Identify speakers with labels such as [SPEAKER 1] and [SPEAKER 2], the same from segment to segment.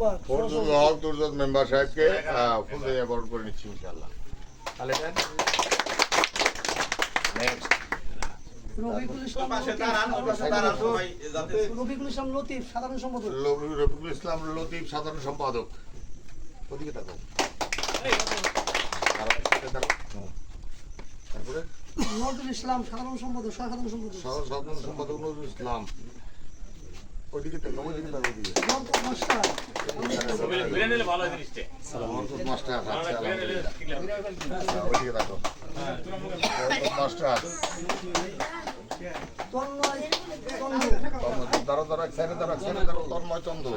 [SPEAKER 1] Member
[SPEAKER 2] Fazlul হক দুর্জত member সাহেবকে ফুল দিয়ে বরণ করে নিচ্ছি ইনশাআল্লাহ। তাহলে দেন নেক্সট
[SPEAKER 1] রফিকুল ইসলাম লতিফ সাধারণ সম্পাদক।
[SPEAKER 2] রফিকুল ইসলাম লতিফ সাধারণ সম্পাদক। ওদিকে তাকাও। তারপরে
[SPEAKER 1] নজরুল ইসলাম সাধারণ সম্পাদক সাধারণ সম্পাদক।
[SPEAKER 2] সাধারণ সম্পাদক নজরুল ইসলাম। ওদিকে তাকাও, ওদিকে তাকাও, ওদিকে।
[SPEAKER 1] জনপদ মাস্টার
[SPEAKER 2] মহম্মদ মাস্টার আছে, আলহামদুলিল্লাহ। ওদিকে তাকাও। মাস্টার
[SPEAKER 1] তন্ময় চন্দ্র।
[SPEAKER 2] দাঁড়ো দাঁড়ো, এক সাইডে দাঁড়ো, এক সাইডে দাঁড়ো। তন্ময় চন্দ্র,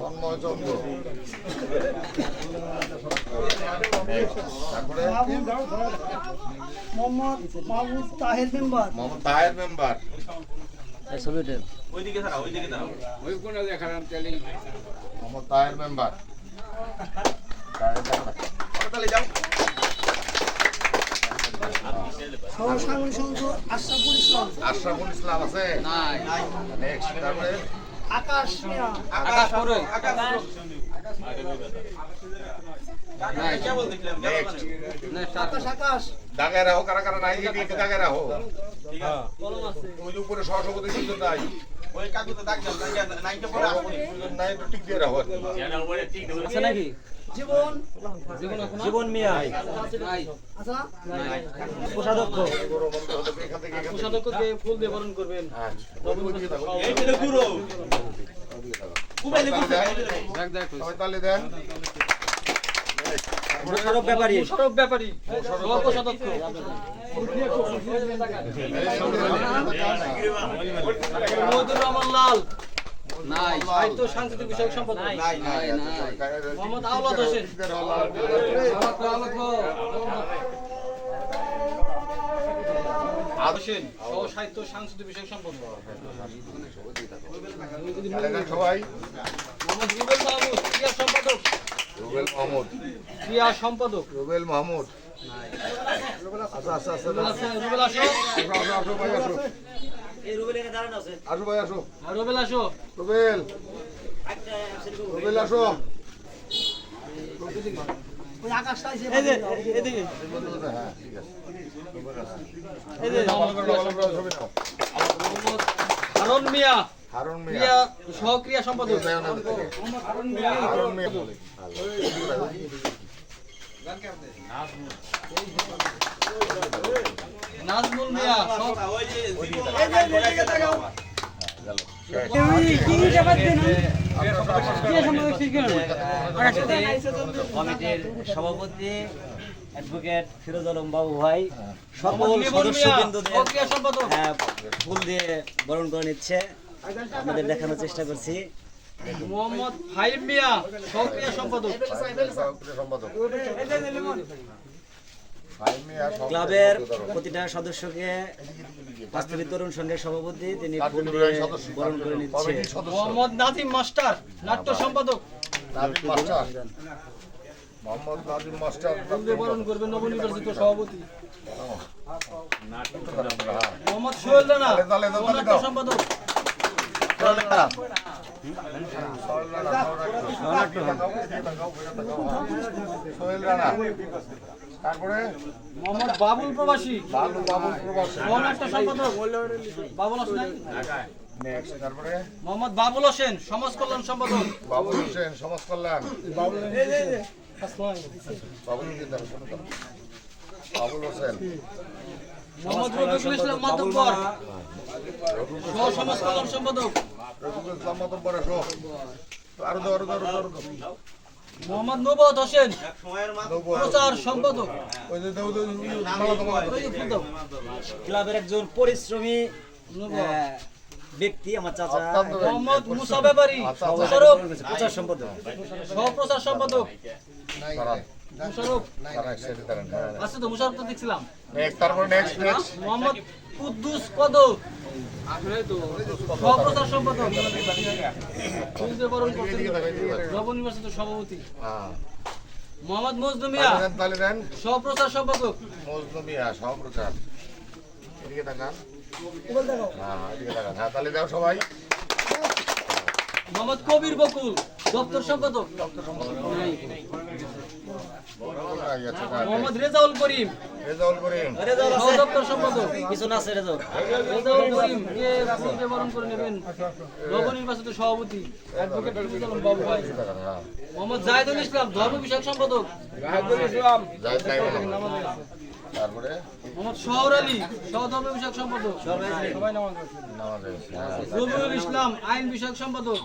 [SPEAKER 2] তন্ময় চন্দ্র। তারপরে
[SPEAKER 1] Mohammad Mahbub Taher member.
[SPEAKER 2] Mohammad Taher member. Mohammad Taher member.
[SPEAKER 1] সহসাংগঠনিক সংসদ আশরাফুল ইসলাম।
[SPEAKER 2] আশরাফুল ইসলাম আছে? নেক্সট। তারপরে
[SPEAKER 1] আকাশ মিয়া। আকাশ
[SPEAKER 2] দাগায় রাখো, কারা কারা নাই এদিকে দাগায় রাখো। ওই যে উপরে সহসভাপতি সুন্দর নাই, নাই তো টিক দিয়ে রাখো।
[SPEAKER 3] আছে নাকি?
[SPEAKER 1] জীবন
[SPEAKER 3] জীবন মিয়া
[SPEAKER 1] আছে না?
[SPEAKER 3] কোষাধ্যক্ষ
[SPEAKER 2] এখান থেকে
[SPEAKER 3] কোষাধ্যক্ষকে ফুল দিয়ে বরণ করবেন।
[SPEAKER 2] তাহলে দেন
[SPEAKER 3] মোশাররফ ব্যাপারী কোষাধ্যক্ষ মহিদুর রহমান লাল নাই, সাহিত্য সাংস্কৃতিক বিষয়ক সম্পাদক নাই, মোহাম্মদ আওলাদ হোসেন হোসেন সহ সাহিত্য সাংস্কৃতিক বিষয়ক সম্পাদক।
[SPEAKER 2] সবাই
[SPEAKER 3] মোহাম্মদ রুবেল মাহমুদ ক্রিয়া সম্পাদক।
[SPEAKER 2] রুবেল মাহমুদ,
[SPEAKER 3] ক্রিয়া সম্পাদক
[SPEAKER 2] রুবেল মাহমুদ। আচ্ছা আচ্ছা আচ্ছা,
[SPEAKER 3] রুবেল আসো,
[SPEAKER 2] আসো ভাই, আসো
[SPEAKER 3] এই রুবেল এখানে দাঁড়ানো আছে,
[SPEAKER 2] আসো ভাই, আসো
[SPEAKER 3] রুবেল আসো,
[SPEAKER 2] রুবেল, রুবেল আসো।
[SPEAKER 1] ওই আকাশটা আছে
[SPEAKER 3] এই যে এদিকে
[SPEAKER 2] হ্যাঁ ঠিক আছে।
[SPEAKER 3] এই যে
[SPEAKER 2] ছবি নাও।
[SPEAKER 3] হারুন মিয়া
[SPEAKER 2] হারুন মিয়া,
[SPEAKER 3] ক্রিয়া সহক্রিয়া সম্পাদক।
[SPEAKER 2] হারুন মিয়া।
[SPEAKER 3] নাজমুল মিয়া
[SPEAKER 4] কমিটির সভাপতি অ্যাডভোকেট ফিরোজ আলম বাবু ভাই সকল
[SPEAKER 3] মোহাম্মদ লিমন মিয়া
[SPEAKER 4] সদস্যবৃন্দদের
[SPEAKER 3] সহক্রিয়া সম্পাদক।
[SPEAKER 4] ফুল দিয়ে বরণ করে নিচ্ছে, আপনাদের দেখানোর চেষ্টা করছি।
[SPEAKER 3] মোহাম্মদ ফাহিম মিয়া সহক্রিয়া সম্পাদক।
[SPEAKER 2] সম্পাদক
[SPEAKER 4] ক্লাবের প্রতিটা সদস্যকে বাস্তবিক তরুণ সংঘের সভাপতি তিনি ফুল দিয়ে বরণ করে নিচ্ছে।
[SPEAKER 3] মোহাম্মদ নাজিম মাস্টার নাট্য সম্পাদক।
[SPEAKER 2] নাজিম মাস্টার, মোহাম্মদ নাজিম মাস্টার
[SPEAKER 3] ফুল দিয়ে বরণ করবেন নবনির্বাচিত সভাপতি। মোহাম্মদ সোহেল রানা নাট্য সম্পাদক।
[SPEAKER 2] সোহেল রানা। তারপরে
[SPEAKER 3] মোহাম্মদ বাবুল প্রবাসী
[SPEAKER 2] বাবুল প্রবাসী,
[SPEAKER 3] নাট্য সম্পাদক। বাবুল হোসেন।
[SPEAKER 2] নেক্সট। তারপরে
[SPEAKER 3] মোহাম্মদ বাবুল হোসেন সমাজ কল্যাণ সম্পাদক।
[SPEAKER 2] বাবুল হোসেন সমাজ কল্যাণ। বাবুল হোসেন।
[SPEAKER 3] মোহাম্মদ রফিকুল ইসলাম মাতব্বর সহ সমাজ কল্যাণ সম্পাদক।
[SPEAKER 2] রফিকুল ইসলাম মাতব্বর, আসো। আরো দাও, আরো দাও, আরো দাও।
[SPEAKER 3] মোহাম্মদ নবুয়ত হোসেন প্রচার সম্পাদক।
[SPEAKER 2] ওই যে দাও, দাও, মালা দাও, মালা দাও।
[SPEAKER 3] ওই যে ফুল দাও।
[SPEAKER 4] ক্লাবের একজন পরিশ্রমী ব্যক্তি আমার চাচা
[SPEAKER 3] মোহাম্মদ মুসা ব্যাপারী
[SPEAKER 4] মোশাররফ প্রচার সম্পাদক।
[SPEAKER 3] সহ প্রচার সম্পাদক।
[SPEAKER 2] দাঁড়ান,
[SPEAKER 3] মুশাররফ
[SPEAKER 2] দাঁড়ান, সেটা দাঁড়ান, হ্যাঁ।
[SPEAKER 3] আছে তো, মুশাররফ তো দেখছিলাম।
[SPEAKER 2] নেক্সট, তারপর নেক্সট।
[SPEAKER 3] মোহাম্মদ কুদ্দুস কদর সহ প্রচার সম্পাদক। ফুল দিয়ে বরণ করছেন নবনির্বাচিত সভাপতি।
[SPEAKER 2] হ্যাঁ,
[SPEAKER 3] মোহাম্মদ মজনু মিয়া
[SPEAKER 2] তাহলে দেন
[SPEAKER 3] সহ প্রচার সম্পাদক।
[SPEAKER 2] মজনু মিয়া সহপ্রচার। এদিকে তাকান। হ্যাঁ, এদিকে তাকান। হ্যাঁ, তাহলে দাও সবাই।
[SPEAKER 3] মোহাম্মদ কবির বকুল দপ্তর সম্পাদক নাই। মোহাম্মদ রেজাউল করিম
[SPEAKER 2] রেজাউল করিম
[SPEAKER 3] সহ দপ্তর সম্পাদক
[SPEAKER 4] পিছনে আছে রেজাউল।
[SPEAKER 3] রেজাউল করিম কে ফুলকে বরণ করে নেবেন নবনির্বাচিত সভাপতি অ্যাডভোকেট ফিরোজ আলম বাবু ভাই। মোহাম্মদ জাহিদুল ইসলাম ধর্ম বিষয়ক সম্পাদক
[SPEAKER 2] জাহিদ নাই বলো। তারপরে
[SPEAKER 3] মোহাম্মদ শহর আলী সহ ধর্ম বিষয়ক সম্পাদক সবাই নামাজ পড়ছে।
[SPEAKER 2] নামাজে
[SPEAKER 3] রবিউল ইসলাম আইন বিষয়ক সম্পাদক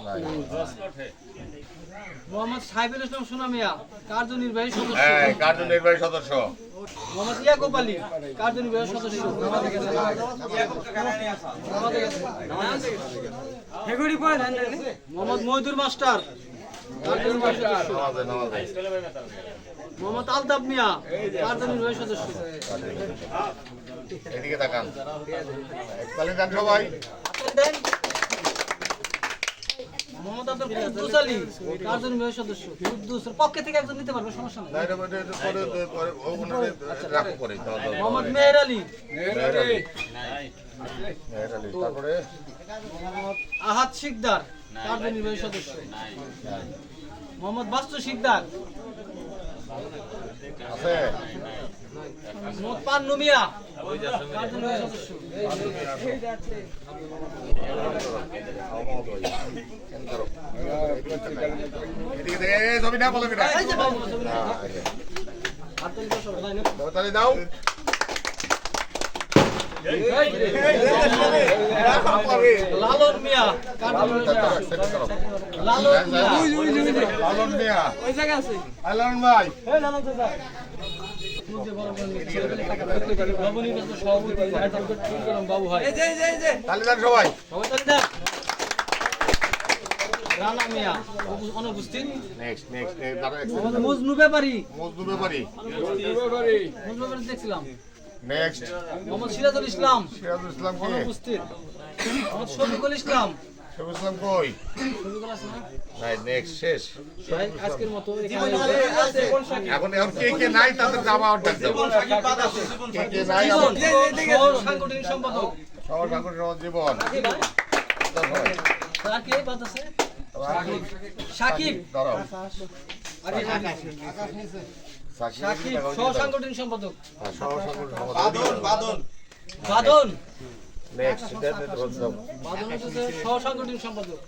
[SPEAKER 3] মোহাম্মদ সাইফুল ইসলাম সুনামিয়া কার্যনির্বাহী সদস্য
[SPEAKER 2] কার্যনির্বাহী সদস্য
[SPEAKER 3] মোহাম্মদ ইয়াকুব আলী কার্যনির্বাহী সদস্য মোহাম্মদ মইদুর মাস্টার কার্যনির্বাহী সদস্য
[SPEAKER 2] নামাজে
[SPEAKER 3] মোহাম্মদ আলতাফ মিয়া কার্যনির্বাহী সদস্য
[SPEAKER 2] এদিকে তাকান একপালে যান সবাই
[SPEAKER 3] মোহাম্মদ আব্দুল কুদ্দুস আলী কার্যনির্বাহী সদস্য কুদ্দুসের পক্ষে থেকে একজন নিতে পারবে সমস্যা নেই।
[SPEAKER 2] রাখো করে
[SPEAKER 3] মোহাম্মদ মেহের আলী
[SPEAKER 2] তারপরে
[SPEAKER 3] মোহাম্মদ আহাদ শিকদার কার্যনির্বাহী সদস্য মোহাম্মদ বাস্তু শিকদার
[SPEAKER 2] আছে
[SPEAKER 3] মোহাম্মদ পান্নু মিয়া কার্যনির্বাহী সদস্য
[SPEAKER 2] এদিকে থেকে ছবি না বলো কিনা
[SPEAKER 3] এই যে বাবু, ছবি না।
[SPEAKER 2] তাহলে দাও
[SPEAKER 3] লালন মিয়া কার্যনির্বাহী সদস্য লালন মিয়া
[SPEAKER 2] লালন মিয়া
[SPEAKER 3] ওই জায়গা আছে
[SPEAKER 2] লালন ভাই
[SPEAKER 3] এই লালন চাচা নবনির্বাচিত সভাপতি অ্যাডভোকেট ফিরোজ আলম বাবু ভাই
[SPEAKER 2] তাহলে যান সবাই
[SPEAKER 3] সবাই তালি দেন। রানা মিয়া অনুপস্থিত
[SPEAKER 2] নেক্সট
[SPEAKER 3] মোহাম্মদ মজনু ব্যাপারী
[SPEAKER 2] মজদু ব্যাপারী
[SPEAKER 3] মজনু ব্যাপারী দেখছিলাম
[SPEAKER 2] নেক্সট
[SPEAKER 3] মোহাম্মদ সিরাজুল ইসলাম
[SPEAKER 2] সিরাজুল ইসলাম কে
[SPEAKER 3] অনুপস্থিত মোহাম্মদ শফিকুল ইসলাম
[SPEAKER 2] শফিকুল ইসলাম কই
[SPEAKER 3] শফিকুল আছে না
[SPEAKER 2] নাই নেক্সট শেষ
[SPEAKER 3] ভাই আজকের মতো এখানে
[SPEAKER 2] এখন কে কে নাই তাদের জামা অর্ডার দাও কে কে নাই
[SPEAKER 3] জীবন শহর সাংগঠনিক সম্পাদক
[SPEAKER 2] সবার ঠাকুর জীবন
[SPEAKER 3] আর কে বাদ আছে সাকিব
[SPEAKER 2] দাঁড়াও
[SPEAKER 3] সাকিব সহ সাংগঠনিক সম্পাদক
[SPEAKER 2] বাদন
[SPEAKER 3] বাদন
[SPEAKER 2] নেক্সট
[SPEAKER 3] বাদন হচ্ছে সহ সাংগঠনিক সম্পাদক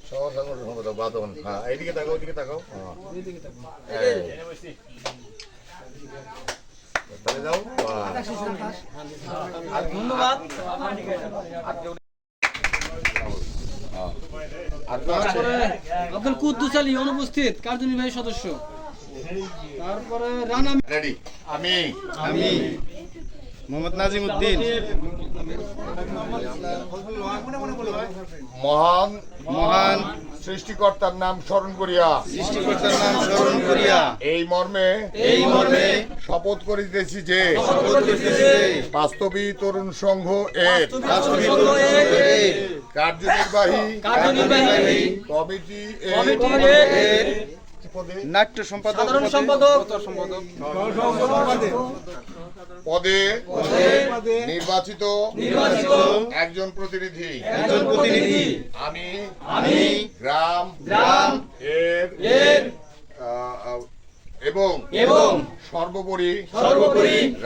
[SPEAKER 2] সবার ঠাকুর সম্পাদক বাদন হ্যাঁ এইদিকে তাকাও ওইদিকে তাকাও
[SPEAKER 3] এইদিকে তাকান।
[SPEAKER 2] তাহলে যাও
[SPEAKER 3] আর ধন্যবাদ তারপরে আব্দুল কুদ্দুস আলী অনুপস্থিত কার্যনির্বাহী সদস্য তারপরে রানা
[SPEAKER 2] রেডি আমি
[SPEAKER 5] মোহাম্মদ নাজিম উদ্দিন
[SPEAKER 2] মহান সৃষ্টিকর্তার নাম স্মরণ করিয়া
[SPEAKER 5] সৃষ্টিকর্তার নাম স্মরণ করিয়া
[SPEAKER 2] এই মর্মে শপথ করিতেছি যে বাস্তবী তরুণ সংঘ এর কার্যনির্বাহী কমিটি এর
[SPEAKER 5] নাট্য সম্পাদক
[SPEAKER 3] সাধারণ সম্পাদক
[SPEAKER 2] পদে নির্বাচিত একজন প্রতিনিধি আমি গ্রাম এর এবং সর্বোপরি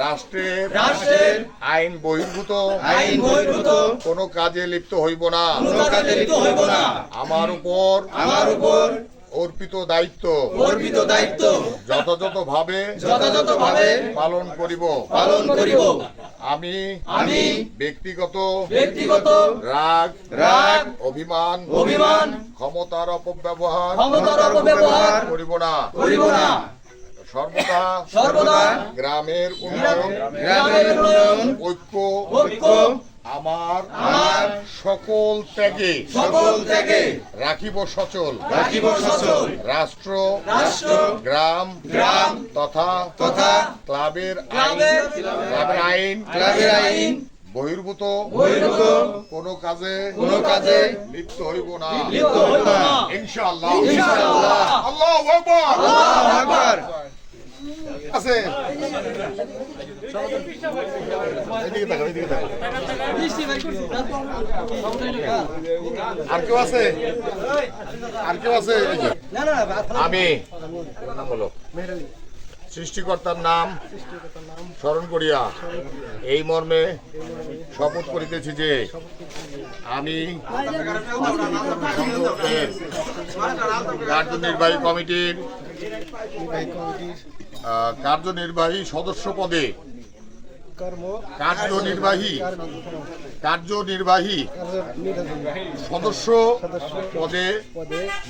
[SPEAKER 2] রাষ্ট্রের আইন বহির্ভূত কোন কাজে লিপ্ত হইব না আমার উপর অর্পিত দায়িত্ব যথাযথভাবে পালন করিব আমি ব্যক্তিগত রাগ অভিমান ক্ষমতার অপব্যবহার করিব না সর্বদা গ্রামের উন্নয়ন ঐক্য আমার সকল ত্যাগে রাখিব সচল রাষ্ট্র গ্রাম তথা ক্লাবের আইন বহির্ভূত কোন কাজে লিপ্ত হইব না ইনশাআল্লাহ আল্লাহু আকবার আছে এদিকে তাকাও, এদিকে তাকাও। আর কেউ আছে? আর কেউ আছে? এই যে। আমি নাম বলো। সৃষ্টিকর্তার নাম স্মরণ করিয়া এই মর্মে শপথ করিতেছি যে আমি কার্যনির্বাহী কমিটির কার্যনির্বাহী সদস্য পদে কার্যনির্বাহী সদস্য পদে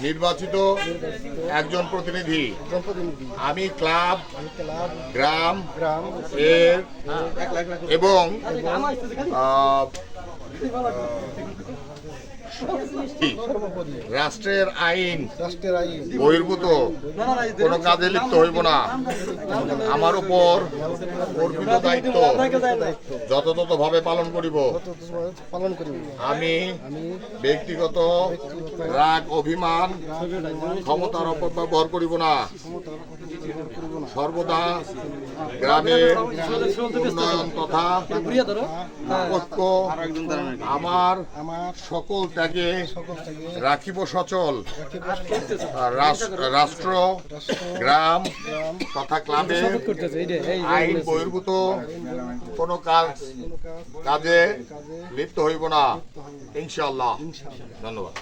[SPEAKER 2] নির্বাচিত একজন প্রতিনিধি আমি ক্লাব গ্রাম এর এবং রাষ্ট্রের আইন বহির্ভূত কোনো কাজে লিপ্ত হইব না। আমার উপর অর্পিত দায়িত্ব যথাযথভাবে পালন করিব। আমি ব্যক্তিগত রাগ অভিমান ক্ষমতার অপব্যবহার করিব না। সর্বদা গ্রামের উন্নয়ন তথা ঐক্য আমার সকল ত্যাগে রাখিব সচল। রাষ্ট্র গ্রাম তথা ক্লাবে আইন বহির্ভূত কোনো কাজে লিপ্ত হইব না ইনশাআল্লাহ। ধন্যবাদ।